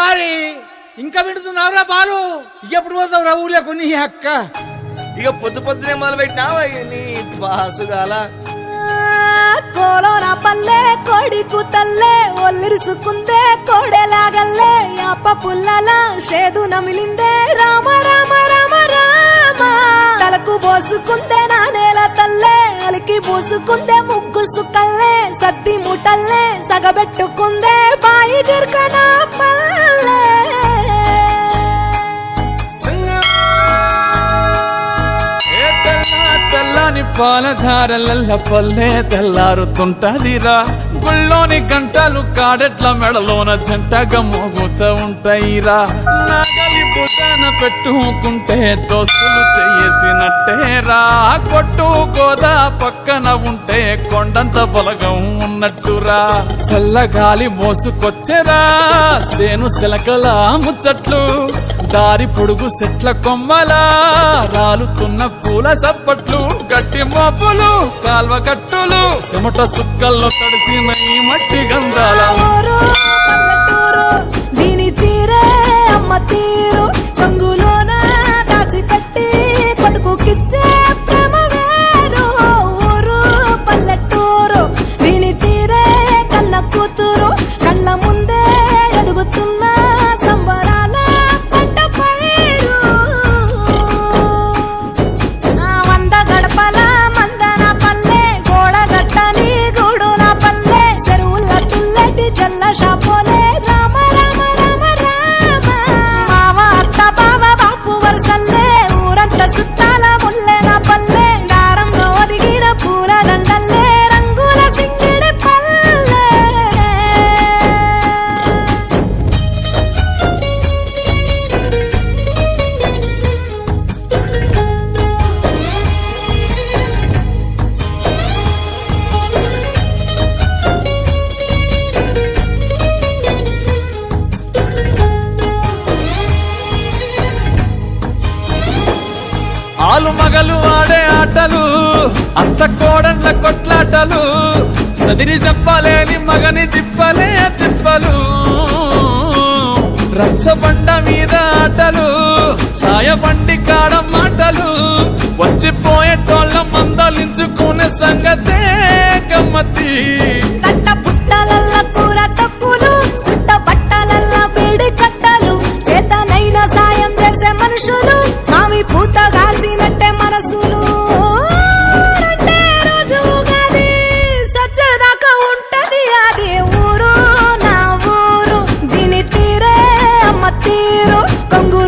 వారి ఇంకా వింటున్నావురా బాలు? ఎప్పుడు పోతావురా ఊర్లో కొన్ని అక్క? ఇక పొద్దు పొద్దునే మొదలు పెట్టినావా నీ పాసుగాల? కోలోన పల్లె కోడి కూతల్లే ఒల్లిరుసుకుందే కోడెలాగల్లే యాప పుల్లల షేదు నమిలిందే రామ రామ రామ రామ తలకు పోసుకుందే నా నేల తల్లే అలికి పూసుకుందే ముగ్గు సుక్కల్లే సద్ది ముటల్లే సగబెట్టుకుందే బాయి గిర్కన పల్లె తెల్లని పాలధారలల్ల పల్లె తెల్లారుతుంటదిరా. గుళ్ళోని గంటలు కాడెట్ల మెడలోన జంటగా మోగుతూ ఉంటాయిరా. నాగలి బుటాన పెట్టుకుంటే దోస్తులు చేసినట్టేరా. కొట్టు గోదా పక్కన ఉంటే కొండంత బలగం ఉన్నట్టురా. చల్లగాలి మోసుకొచ్చెరా సేను శిలకల ముచ్చట్లు. దారి పొడుగు చెట్ల కొమ్మలా రాలుతున్న పూల సప్పట్లు. గట్టి మోపులు కాల్వ గట్టులు చెమట సుక్కల్లో తడిసిన ఈ మట్టి గంధాల దీని తీరే అమ్మ తీరు రంగులోన దాసి పెట్టి కొడుకుకిచ్చే ప్రేమ వేరు. ఊరు పల్లెటూరు దీని తీరే కన్న కూతురు కళ్ళ ముందే ఎదుగుతున్న సంబరాల పంట పైరు. వంద గడపల మందన పల్లె గోడగట్టని గూడున పల్లె చెరువుల తుల్లటి జల్ల షాపోలే రామ రామ రామ రామ మావ అత్త బావ బాపు వరసల్లే ఊరంత సుట్టాల ముల్లెన పల్లె దారంలో ఒదిగిన పూల దండల్లే రంగుల సింగిడి పల్లె. ఆలు మగలు ఆడే ఆటలు అంత కోడళ్ళ కొట్లాటలు. సదిరి చెప్పలేని మగని తిప్పలే తిప్పలు. రచ్చబండ మీద ఆటలు ఛాయ బండి కాడ మాటలు. వచ్చిపోయేటోళ్ళ మందలించుకునే సంగతే గమ్మతి. తట్ట పుట్టలల్ల కూర తప్పులు సుట్ట బట్టలల్ల బీడి కట్టలు చేతనైన సాయం చేసే మనుషులు మావి పూత కాసినట్టే మనసులు. రెండే రోజు గది సచ్చేదాకా ఉంటది అది ఊరు నా ఊరు దీని తీరే అమ్మ తీరు కొంగు